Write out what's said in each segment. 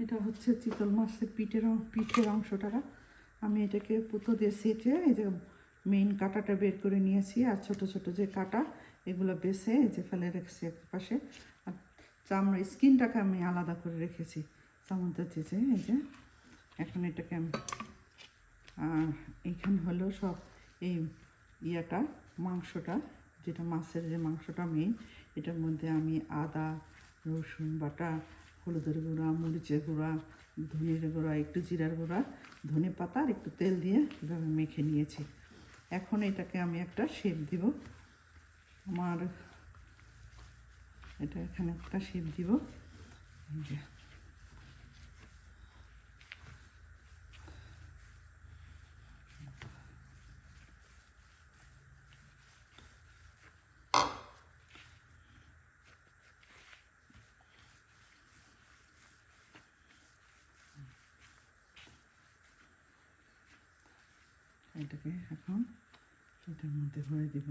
এটা হচ্ছে চিতল মাছের পিঠের অংশটা। আমি এটাকে পুতো দিয়ে সেটে এই যে মেইন কাঁটাটা বের করে নিয়েছি, আর ছোট ছোট যে কাঁটা এগুলো বেছে এই যে ফেলে রেখেছি এক পাশে, আর চামড়া স্কিনটাকে আমি আলাদা করে রেখেছি চামচের চেঁচে। এই যে এখন এটাকে আমি আর এইখানে হলো সব এই ইয়াটা মাংসটা, যেটা মাছের যে মাংসটা মেইন, এটার মধ্যে আমি আদা রসুন বাটা, হলুদের গুঁড়া, মরিচের গুঁড়া, ধনের গুঁড়া, একটু জিরার গুঁড়া, ধনে পাতা আর একটু তেল দিয়ে এভাবে মেখে নিয়েছি। এখন এটাকে আমি একটা শেপ দিব। আমার এটা এখানে একটা শেপ দিব। এই যে এটাকে এখন এটার মধ্যে ভরে দিব।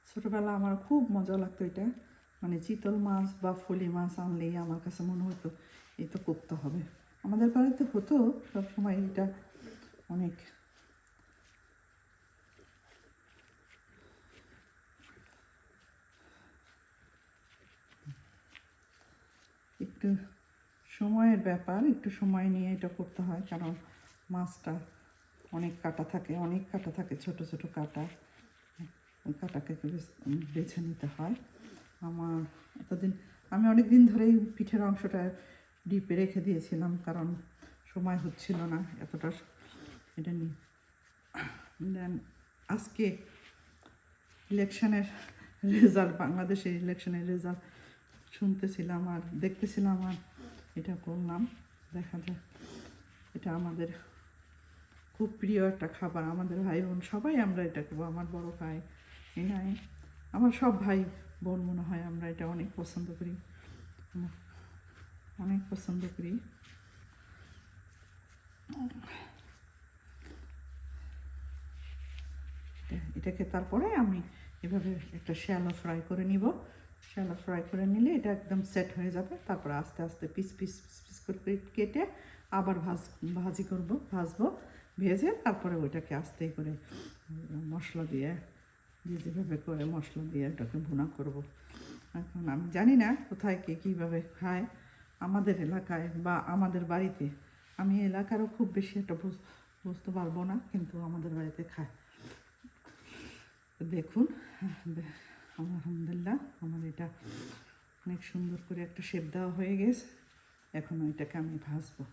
ছোটোবেলা আমার খুব মজা লাগতো এটা, মানে চিতল মাছ বা ফলি মাছ আনলেই আমার কাছে মনে হতো এই তো করতে হবে। আমাদের বাড়িতে হতো সবসময় এটা অনেক। একটু সময়ের ব্যাপার, একটু সময় নিয়ে এটা করতে হয়, কারণ মাছটা অনেক কাটা থাকে ছোট ছোট কাটা, ওই কাটাকে বেছে নিতে হয়। আমার আমি অনেক দিন ধরেই পিঠের অংশটা ডিপে রেখে দিয়েছিলাম, কারণ সময় হচ্ছিল না এতটা এটা নিয়ে। দেন আজকে বাংলাদেশের ইলেকশনের রেজাল্ট শুনতেছিলাম আর দেখতেছিলাম, আর এটা করলাম। দেখা যায় এটা আমাদের খুব প্রিয় একটা খাবার, আমাদের ভাই বোন সবাই আমরা এটা খাবো। আমার বড় ভাই নাই, আমার সব ভাই বোন মনে হয় আমরা এটা অনেক পছন্দ করি, অনেক পছন্দ করি। এটাকে তারপরে আমি এভাবে একটা শ্যালো ফ্রাই করে নিব। শ্যালো ফ্রাই করে নিলে এটা একদম সেট হয়ে যাবে। তারপরে আস্তে আস্তে পিস পিস পিস পিস করে কেটে আবার ভাজবো। ভেজে তারপরে ওইটাকে আস্তে করে মশলা দিয়ে যেভাবে করে মশলা দিয়ে এটাকে ভুনা করব। এখন আমি জানি না কোথায় কে কীভাবে খায়, আমাদের এলাকায় বা আমাদের বাড়িতে। আমি এলাকারও খুব বেশি একটা বুঝতে পারবো না, কিন্তু আমাদের বাড়িতে খায়। দেখুন, আলহামদুলিল্লাহ আমার এটা অনেক সুন্দর করে একটা শেপ দেওয়া হয়ে গেছে। এখন ওইটাকে আমি ভাজবো।